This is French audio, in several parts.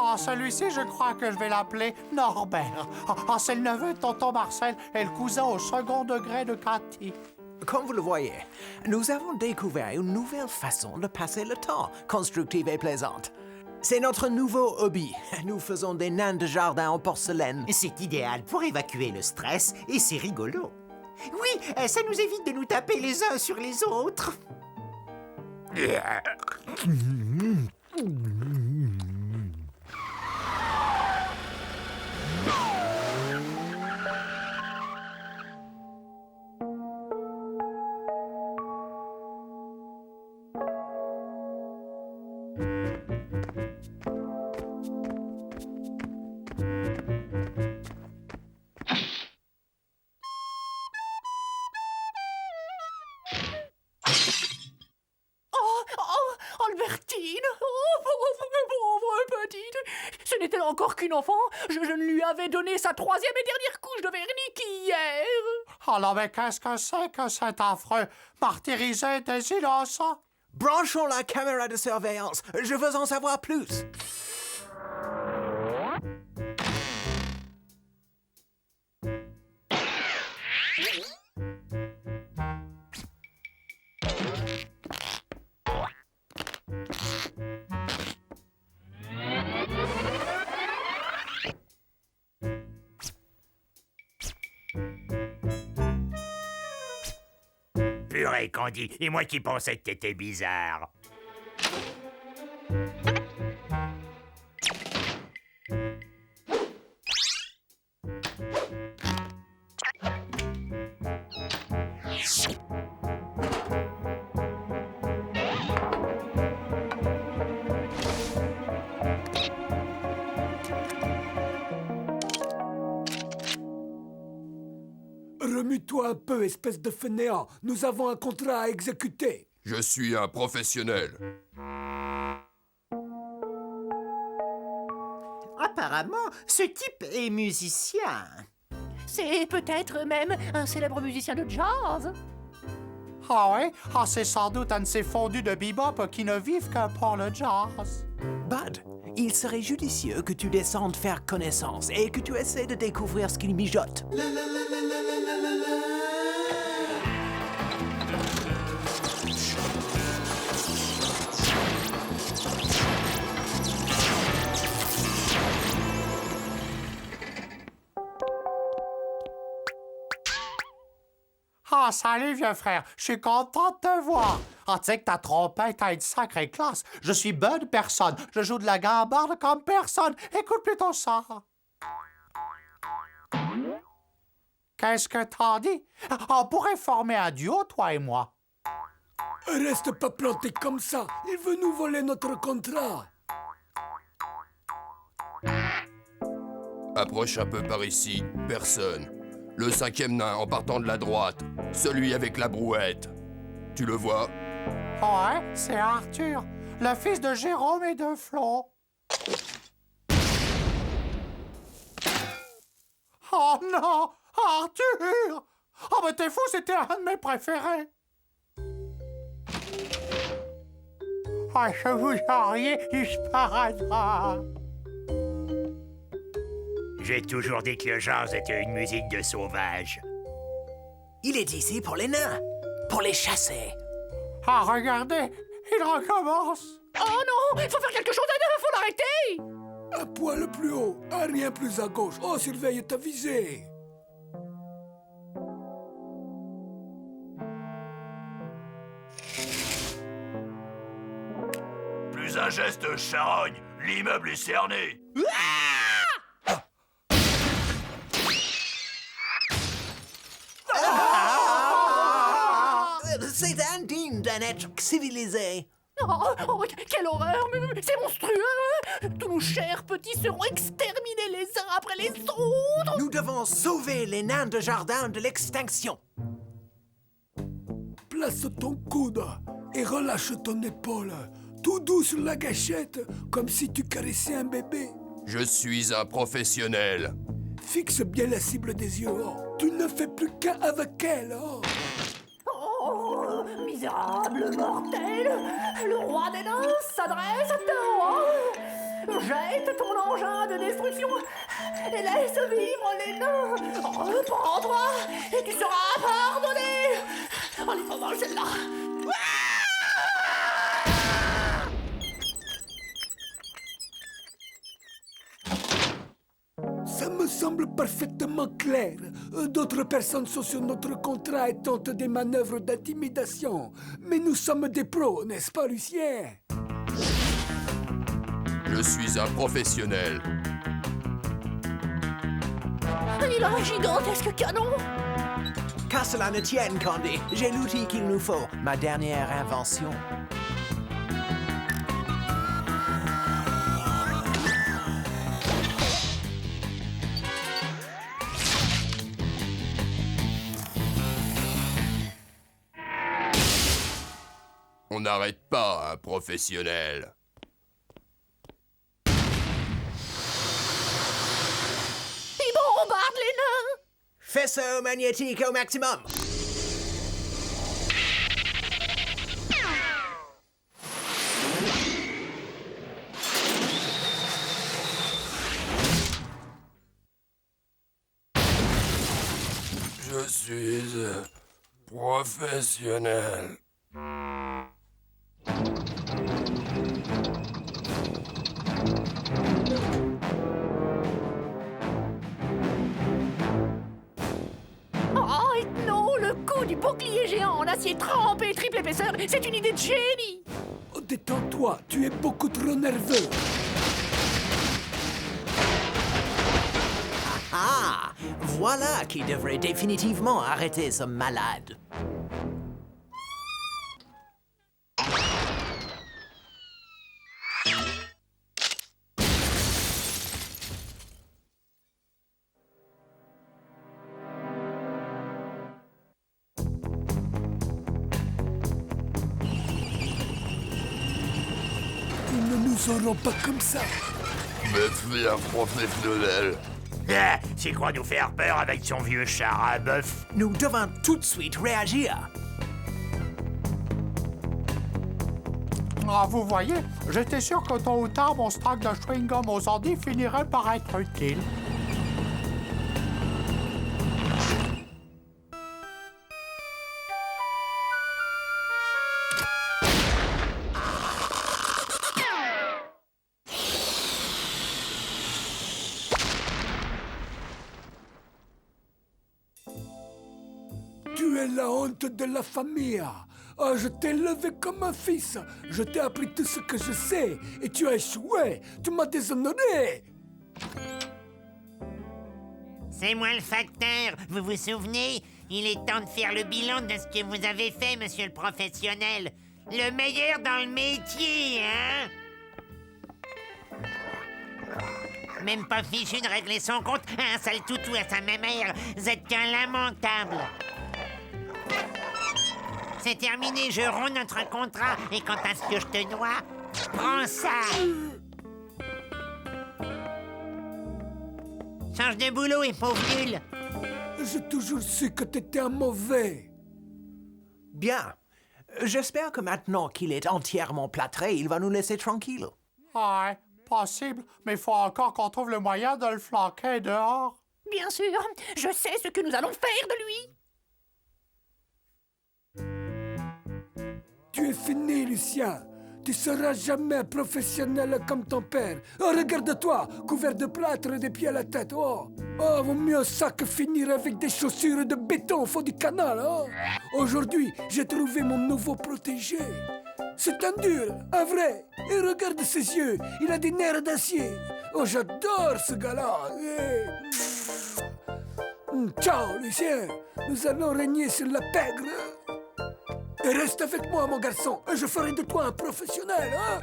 Oh, celui-ci, je crois que je vais l'appeler Norbert. Oh, c'est le neveu de tonton Marcel et le cousin au second degré de Cathy. Comme vous le voyez, nous avons découvert une nouvelle façon de passer le temps, constructive et plaisante. C'est notre nouveau hobby. Nous faisons des nains de jardin en porcelaine. C'est idéal pour évacuer le stress et c'est rigolo. Oui, ça nous évite de nous taper les uns sur les autres. Albertine! Oh, pauvre petite! Ce n'était encore qu'une enfant. Je ne lui avais donné sa troisième et dernière couche de vernis qu'hier. Alors, mais qu'est-ce que c'est que cet affreux martyriser des innocents? Branchons la caméra de surveillance. Je veux en savoir plus. Purée, Candy, et moi qui pensais que t'étais bizarre. Remue-toi un peu, espèce de fainéant. Nous avons un contrat à exécuter. Je suis un professionnel. Apparemment, ce type est musicien. C'est peut-être même un célèbre musicien de jazz. Ah oui? Ah, c'est sans doute un de ces fondus de bebop qui ne vivent que pour le jazz. Bud, il serait judicieux que tu descendes faire connaissance et que tu essaies de découvrir ce qu'il mijote. Ah, salut, vieux frère. Je suis content de te voir. Ah, tu sais que ta trompette a une sacrée classe. Je suis Bud Personne. Je joue de la gambarde comme personne. Écoute plutôt ça. Qu'est-ce que t'en dis? On pourrait former un duo, toi et moi. Reste pas planté comme ça. Il veut nous voler notre contrat. Approche un peu par ici, personne. Le cinquième nain en partant de la droite, celui avec la brouette. Tu le vois? Ouais, c'est Arthur, le fils de Jérôme et de Flo. Oh non, Arthur! Oh, mais t'es fou, c'était un de mes préférés. Oh, je vous auriez du sparadrap. J'ai toujours dit que le jazz était une musique de sauvage. Il est ici pour les nains, pour les chasser. Ah, regardez, il recommence. Oh non, il faut faire quelque chose, il faut l'arrêter. Un poil plus haut, un rien plus à gauche. Oh, surveille ta visée. Plus un geste, charogne. L'immeuble est cerné. C'est indigne d'un être civilisé. Oh, quelle horreur, mais c'est monstrueux. Tous nos chers petits seront exterminés les uns après les autres. Nous devons sauver les nains de jardin de l'extinction. Place ton coude et relâche ton épaule. Tout doux sur la gâchette, comme si tu caressais un bébé. Je suis un professionnel. Fixe bien la cible des yeux. Oh. Tu ne fais plus qu'un avec elle. Oh. Oh, misérable mortel, le roi des nains s'adresse à toi. Jette ton engin de destruction et laisse vivre les nains. Reprends-toi et tu seras pardonné. Allez, pas mal celle-là. Ça me semble parfaitement clair. D'autres personnes sont sur notre contrat et tentent des manœuvres d'intimidation. Mais nous sommes des pros, n'est-ce pas, Lucien? Je suis un professionnel. Il a un gigantesque canon. Qu'à cela ne tienne, Candy, j'ai l'outil qu'il nous faut, ma dernière invention. On n'arrête pas un professionnel. Il bombarde les nains. Faisceau magnétique au maximum. Je suis professionnel. Oh non, le coup du bouclier géant en acier trempé triple épaisseur, c'est une idée de génie. Oh, détends-toi, tu es beaucoup trop nerveux. Ah, voilà qui devrait définitivement arrêter ce malade. Ils ne nous auront pas comme ça. Je suis un professionnel. Ah, c'est quoi nous faire peur avec son vieux char à bœuf? Nous devons tout de suite réagir. Ah, vous voyez, j'étais sûr que tôt ou tard, mon stock de chewing-gum aux ordi finirait par être utile. Tu es la honte de la famille. Oh, je t'ai élevé comme un fils. Je t'ai appris tout ce que je sais. Et tu as échoué. Tu m'as déshonoré. C'est moi le facteur, vous vous souvenez? Il est temps de faire le bilan de ce que vous avez fait, monsieur le professionnel. Le meilleur dans le métier, hein? Même pas fichu de régler son compte. Un sale toutou à sa mère. Vous êtes qu'un lamentable. C'est terminé, je romps notre contrat. Et quant à ce que je te dois, prends ça. Change de boulot et pauvre nul. J'ai toujours su que t'étais un mauvais. Bien. J'espère que maintenant qu'il est entièrement plâtré, il va nous laisser tranquilles. Ouais, possible, mais il faut encore qu'on trouve le moyen de le flanquer dehors. Bien sûr, je sais ce que nous allons faire de lui. Tu es fini, Lucien. Tu seras jamais un professionnel comme ton père. Oh, regarde-toi, couvert de plâtre des pieds à la tête. Oh, vaut mieux ça que finir avec des chaussures de béton au fond du canal. Oh. Aujourd'hui, j'ai trouvé mon nouveau protégé. C'est un dur, un vrai. Et regarde ses yeux, il a des nerfs d'acier. Oh, j'adore ce gars-là. Ciao, Lucien. Nous allons régner sur la pègre. Et reste avec moi, mon garçon, et je ferai de toi un professionnel, hein?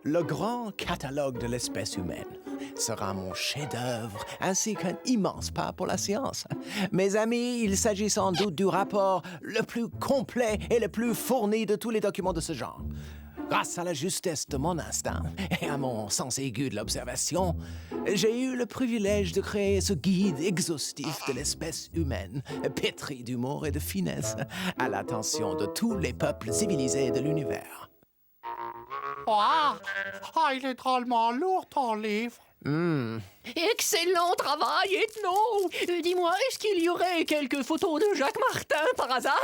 Le grand catalogue de l'espèce humaine sera mon chef-d'œuvre, ainsi qu'un immense pas pour la science. Mes amis, il s'agit sans doute du rapport le plus complet et le plus fourni de tous les documents de ce genre. Grâce à la justesse de mon instinct et à mon sens aigu de l'observation, j'ai eu le privilège de créer ce guide exhaustif de l'espèce humaine, pétri d'humour et de finesse, à l'attention de tous les peuples civilisés de l'univers. Il est drôlement lourd, ton livre. Excellent travail, Ethno. Dis-moi, est-ce qu'il y aurait quelques photos de Jacques Martin par hasard?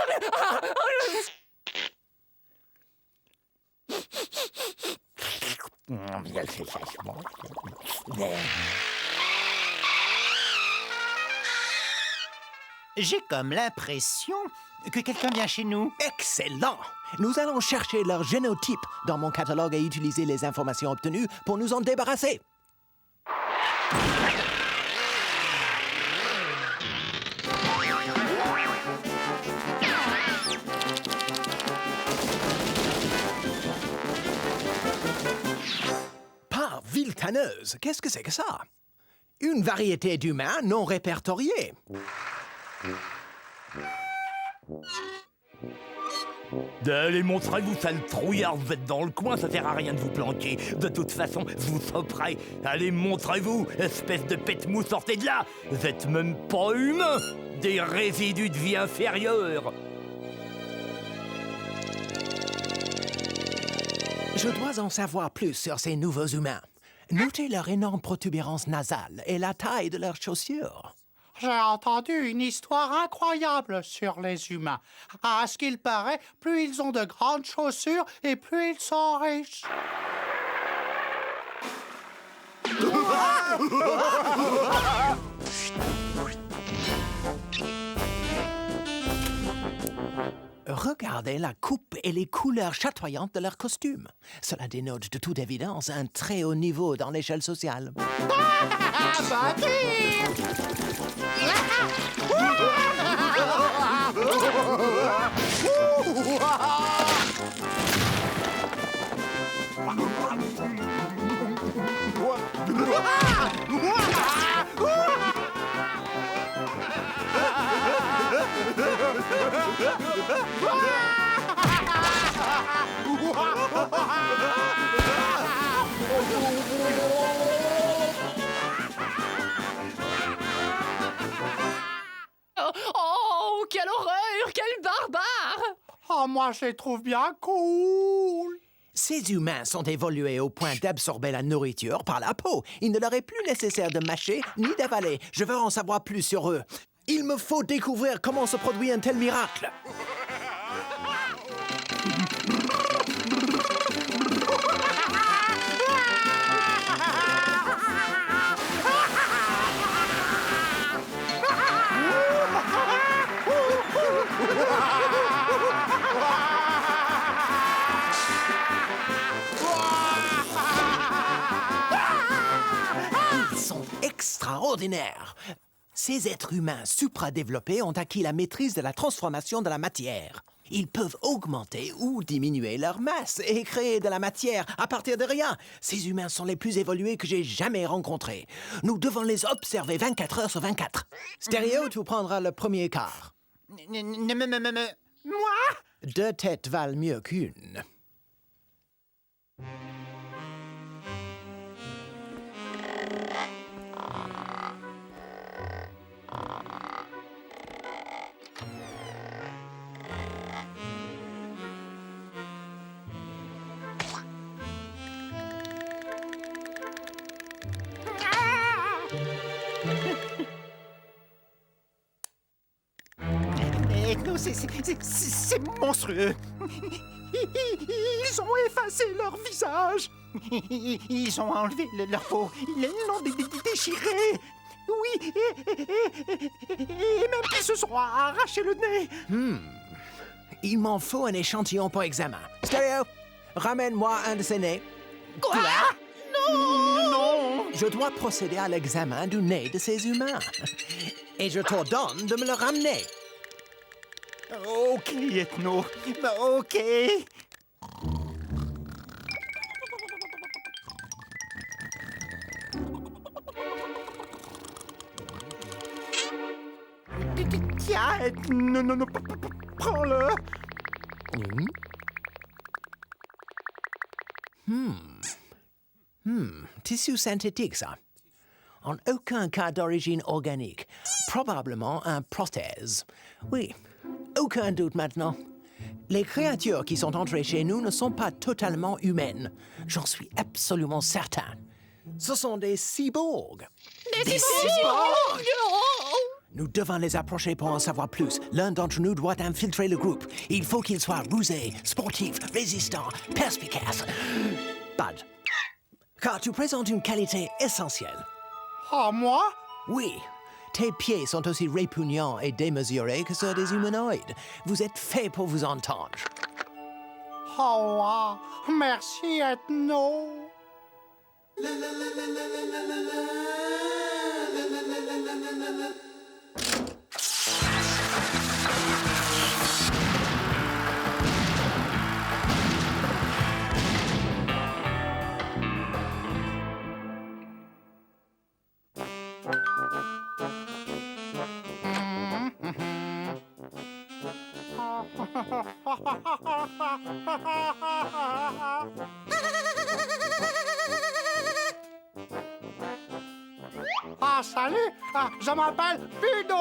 J'ai comme l'impression que quelqu'un vient chez nous. Excellent! Nous allons chercher leur génotype dans mon catalogue et utiliser les informations obtenues pour nous en débarrasser. Par viltaneuse, qu'est-ce que c'est que ça? Une variété d'humains non répertoriés. Allez, montrez-vous, sale trouillard, vous êtes dans le coin, ça sert à rien de vous planquer. De toute façon, vous sauperez. Allez, montrez-vous, espèce de pète-mou, sortez de là. Vous êtes même pas humain, des résidus de vie inférieure. Je dois en savoir plus sur ces nouveaux humains. Notez leur énorme protubérance nasale et la taille de leurs chaussures. J'ai entendu une histoire incroyable sur les humains. À ce qu'il paraît, plus ils ont de grandes chaussures et plus ils sont riches. Regardez la coupe et les couleurs chatoyantes de leurs costumes. Cela dénote de toute évidence un très haut niveau dans l'échelle sociale. Oh, quelle horreur, quel barbare! Oh, moi, je les trouve bien cool. Ces humains sont évolués au point d'absorber la nourriture par la peau. Il ne leur est plus nécessaire de mâcher ni d'avaler. Je veux en savoir plus sur eux. Il me faut découvrir comment se produit un tel miracle. Ils sont extraordinaires. Ces êtres humains supradéveloppés ont acquis la maîtrise de la transformation de la matière. Ils peuvent augmenter ou diminuer leur masse et créer de la matière à partir de rien. Ces humains sont les plus évolués que j'ai jamais rencontrés. Nous devons les observer 24 heures sur 24. Stéréo, tu prendras le premier quart. Moi? 2 têtes valent mieux qu'une. Ethno, c'est monstrueux. Ils ont effacé leur visage. Ils ont enlevé leur peau. Ils l'ont déchiré. Oui, et même qu'ils se sont arraché le nez. Il m'en faut un échantillon pour examen. Stéréo, ramène-moi un de ces nez. Quoi? Non! Je dois procéder à l'examen du nez de ces humains. Et je t'ordonne de me le ramener. Ok, Ethno. Ok. Arrête! Non, non, non, prends-le! Tissu synthétique, ça. En aucun cas d'origine organique. Probablement un prothèse. Oui, aucun doute maintenant. Les créatures qui sont entrées chez nous ne sont pas totalement humaines. J'en suis absolument certain. Ce sont des cyborgs. Des cyborgs! Nous devons les approcher pour en savoir plus. L'un d'entre nous doit infiltrer le groupe. Il faut qu'il soit rusé, sportif, résistant, perspicace. Bud, car tu présentes une qualité essentielle. Ah, moi? Oui, tes pieds sont aussi répugnants et démesurés que ceux des humanoïdes. Vous êtes fait pour vous entendre. Oh, wow. Merci, Ethno. Ah, salut! Ah, je m'appelle Pido!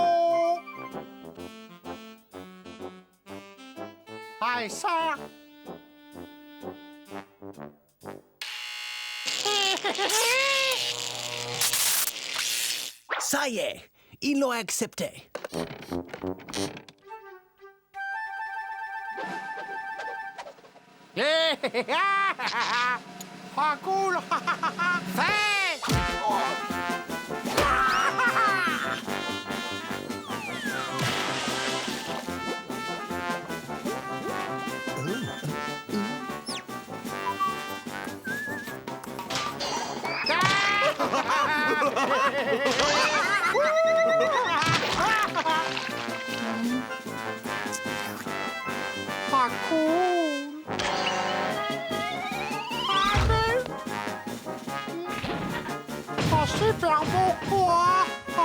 Hey, sœur! Ça y est, ils l'ont accepté. Ah, cool! Fais! Ah, cool! Ah, mais... Oh, super beau, quoi! Oh.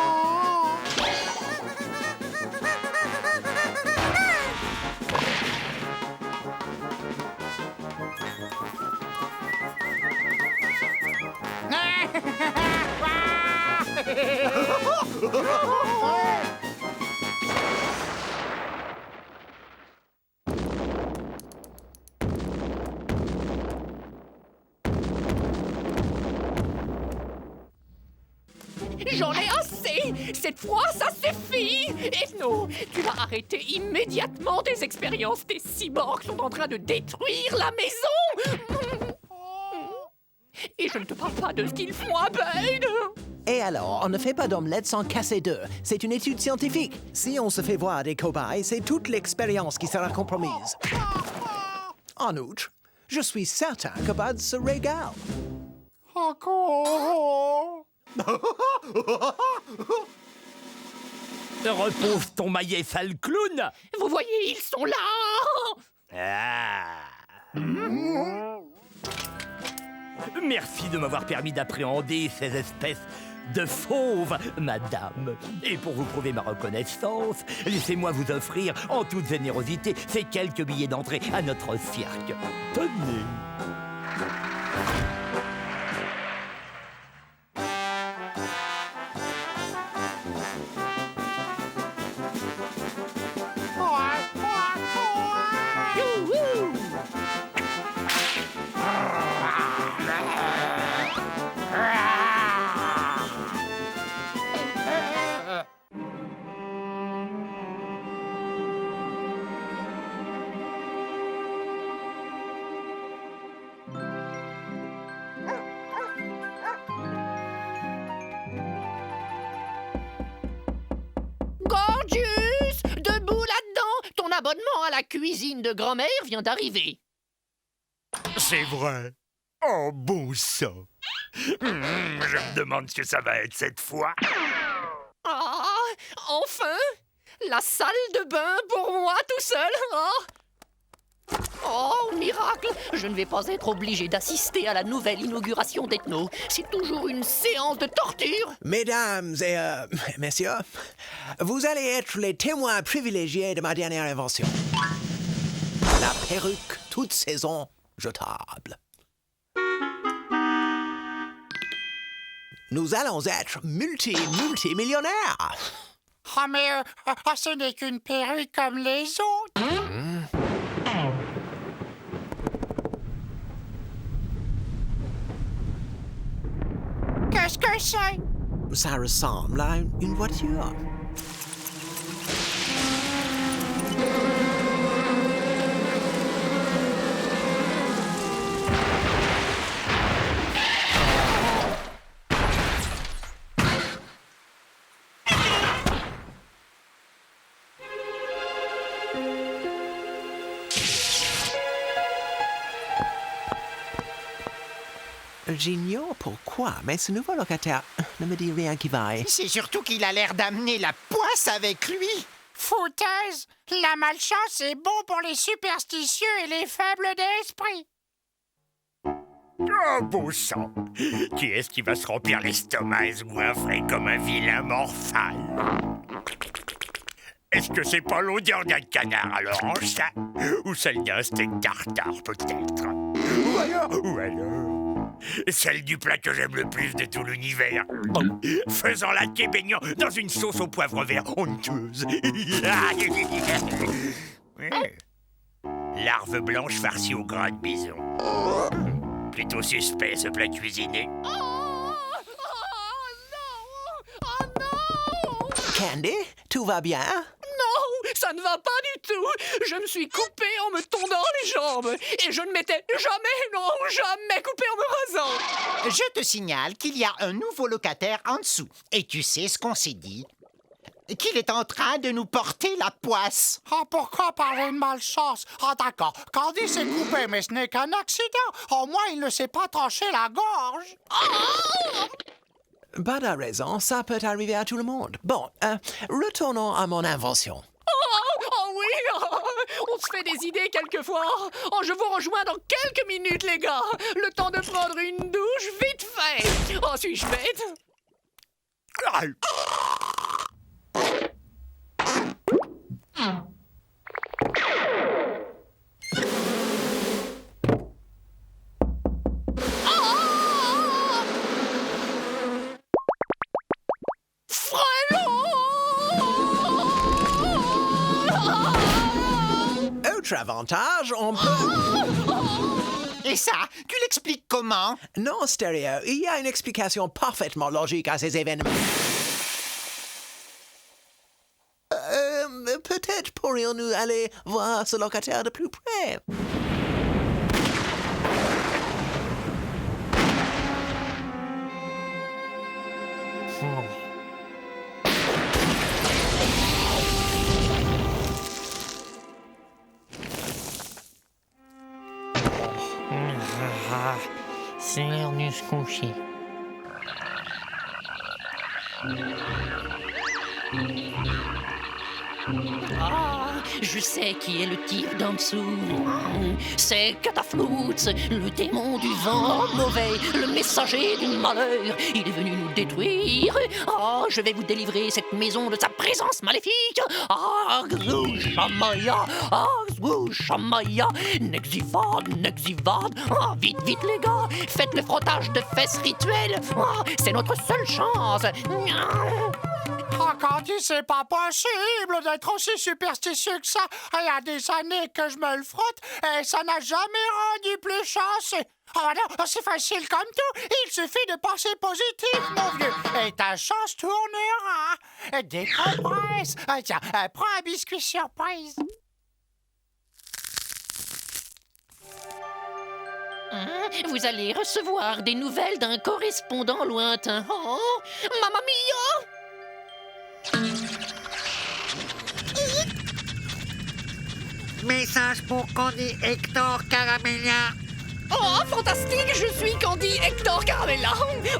J'en ai assez! Cette fois, ça suffit! Ethno, tu vas arrêter immédiatement tes expériences. Tes cyborgs sont en train de détruire la maison! Et je ne te parle pas de ce qu'ils font à Bud! Et alors, on ne fait pas d'omelette sans casser d'œufs. C'est une étude scientifique. Si on se fait voir des cobayes, c'est toute l'expérience qui sera compromise. En outre, je suis certain que Bud se régale. Encore! Repose ton maillet, sale clown! Vous voyez, ils sont là! Ah. Merci de m'avoir permis d'appréhender ces espèces de fauves, madame. Et pour vous prouver ma reconnaissance, laissez-moi vous offrir, en toute générosité, ces quelques billets d'entrée à notre cirque. Tenez. Gorgeous! Debout là-dedans! Ton abonnement à la cuisine de grand-mère vient d'arriver. C'est vrai. Oh, bon sang. Je me demande ce que ça va être cette fois. Ah! Enfin! La salle de bain pour moi tout seul! Oh, miracle, je ne vais pas être obligé d'assister à la nouvelle inauguration d'Ethno. C'est toujours une séance de torture. Mesdames et messieurs, vous allez être les témoins privilégiés de ma dernière invention. La perruque toute saison jetable. Nous allons être multimillionnaires. Ah, mais ce n'est qu'une perruque comme les autres. Qu'est-ce que c'est? Ça ressemble à une voiture. J'ignore pourquoi, mais ce nouveau locataire ne me dit rien qui vaille. C'est surtout qu'il a l'air d'amener la poisse avec lui. Foutaise! La malchance est bon pour les superstitieux et les faibles d'esprit. Oh, beau sang! Qui est-ce qui va se remplir l'estomac et se goinfrer comme un vilain morphal? Est-ce que c'est pas l'odeur d'un canard à l'orange, ça? Ou celle d'un steak tartare, peut-être? Ou alors... celle du plat que j'aime le plus de tout l'univers. Faisant la thé baignant dans une sauce au poivre vert honteuse. Larve blanche farcie au gras de bison. Plutôt suspect, ce plat cuisiné. Candy, tout va bien? Non, ça ne va pas du tout. Je me suis coupé en me tondant les jambes. Et je ne m'étais jamais coupé en me rasant. Je te signale qu'il y a un nouveau locataire en dessous. Et tu sais ce qu'on s'est dit? Qu'il est en train de nous porter la poisse. Ah, pourquoi parler de malchance? Ah, d'accord. Candy s'est coupé, mais ce n'est qu'un accident. Au moins, il ne s'est pas tranché la gorge. Pas de raison, ça peut arriver à tout le monde. Bon, retournons à mon invention. Oh oui, on se fait des idées quelquefois. Oh, je vous rejoins dans quelques minutes, les gars. Le temps de prendre une douche vite fait. Oh, suis-je bête? Autre avantage, on peut... Et ça, tu l'expliques comment? Non, Stéréo, il y a une explication parfaitement logique à ces événements. Peut-être pourrions-nous aller voir ce locataire de plus près. C'est l'heure de se coucher. Ah, je sais qui est le type d'en dessous. C'est Cataflutz, le démon du vent mauvais, le messager du malheur. Il est venu nous détruire. Ah, je vais vous délivrer cette maison de sa présence maléfique. Ah, Grouchamaya, Grouchamaya, Nexivad. Ah, vite, les gars, faites le frottage de fesses rituel. Ah, c'est notre seule chance. Ah, Candy, c'est pas possible d'être aussi superstitieux que ça. Il y a des années que je me le frotte et ça n'a jamais rendu plus chanceux. Ah non, c'est facile comme tout. Il suffit de penser positif, mon vieux. Et ta chance tournera. Décompresse. Tiens, prends un biscuit surprise. Vous allez recevoir des nouvelles d'un correspondant lointain. Oh, Mamma mia! Message pour Candy Hector Caramella. Oh, fantastique! Je suis Candy Hector Caramella.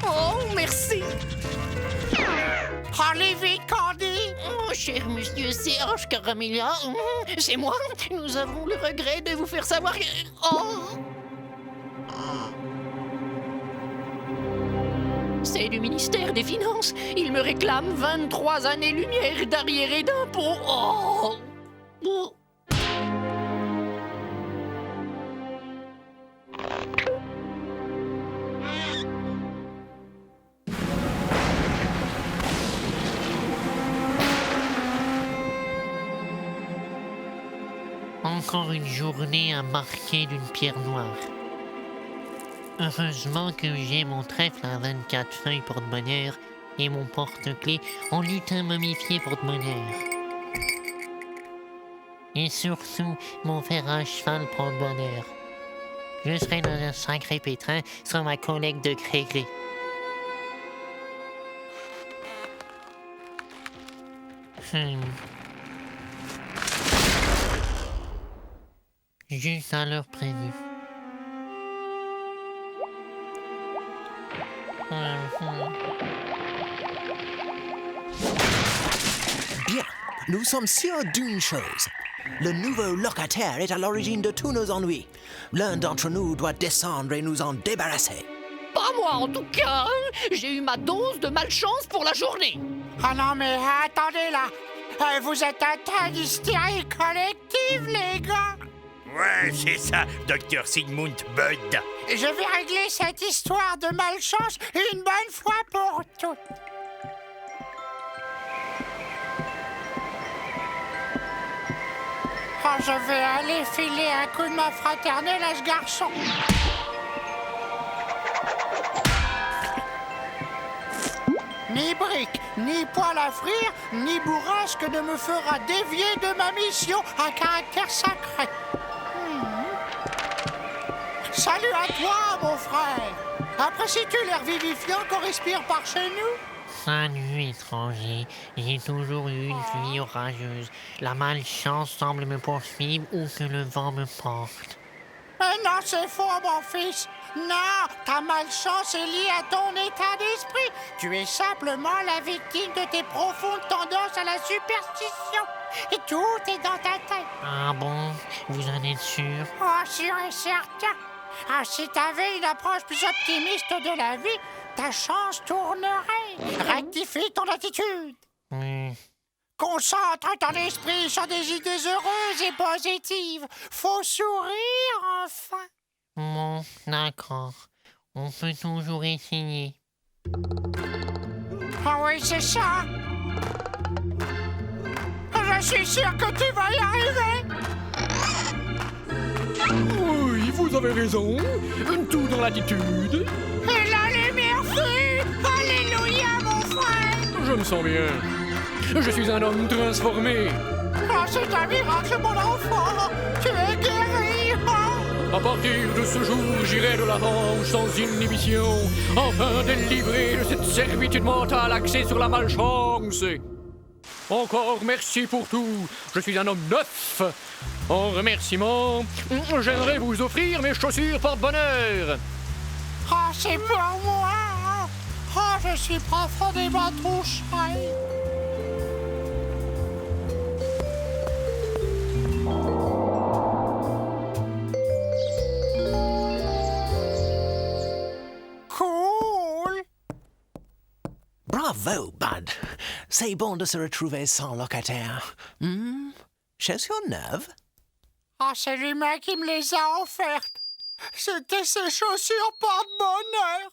Oh, merci. Allez vite, Candy! Oh, cher monsieur Serge Caramélia, c'est moi. Nous avons le regret de vous faire savoir que... Oh! C'est du ministère des Finances. Il me réclame 23 années-lumière d'arriérés d'impôts. Oh! Oh! Encore une journée à marquer d'une pierre noire. Heureusement que j'ai mon trèfle à 24 feuilles porte-bonheur et mon porte-clés en lutin momifié porte-bonheur. Et surtout, mon fer à cheval porte-bonheur. Je serai dans un sacré pétrin sans ma collègue de gré-gré. Juste à l'heure prévue. Bien, nous sommes sûrs d'une chose. Le nouveau locataire est à l'origine de tous nos ennuis. L'un d'entre nous doit descendre et nous en débarrasser. Pas moi en tout cas. J'ai eu ma dose de malchance pour la journée. Ah non, mais attendez là! Vous êtes atteint d'hystérie collective, les gars! Ouais, c'est ça, Dr. Sigmund Bud. Je vais régler cette histoire de malchance une bonne fois pour toutes. Oh, je vais aller filer un coup de main fraternelle à ce garçon. Ni brique, ni poêle à frire, ni bourrasque ne me fera dévier de ma mission à caractère sacré. Salut à toi, mon frère. Apprécies-tu l'air vivifiant qu'on respire par chez nous? Salut, étranger. J'ai toujours eu une vie orageuse. La malchance semble me poursuivre où que le vent me porte. Mais non, c'est faux, mon fils. Non, ta malchance est liée à ton état d'esprit. Tu es simplement la victime de tes profondes tendances à la superstition. Et tout est dans ta tête. Ah bon? Vous en êtes sûr? Oh, sûr et certain. Ah, si t'avais une approche plus optimiste de la vie, ta chance tournerait. Rectifie ton attitude. Concentre ton esprit sur des idées heureuses et positives. Faut sourire, enfin. Bon, d'accord. On peut toujours essayer. Ah oui, c'est ça. Je suis sûr que tu vas y arriver. Oui, vous avez raison. Tout dans l'attitude. Et la lumière fut. Alléluia, mon frère. Je me sens bien. Je suis un homme transformé. Ah, c'est un miracle, mon enfant. Tu es guéri. À partir de ce jour, j'irai de l'avant sans inhibition, afin de libérer de cette servitude mentale axée sur la malchance. Encore merci pour tout. Je suis un homme neuf. En remerciement, j'aimerais vous offrir mes chaussures porte-bonheur. Ah, c'est pour moi. Ah, je suis profondément touché. Cool. Bravo, Bud. C'est bon de se retrouver sans locataire. Chaussures neuves? Ah, c'est lui-même qui me les a offertes. C'était ses chaussures porte-bonheur.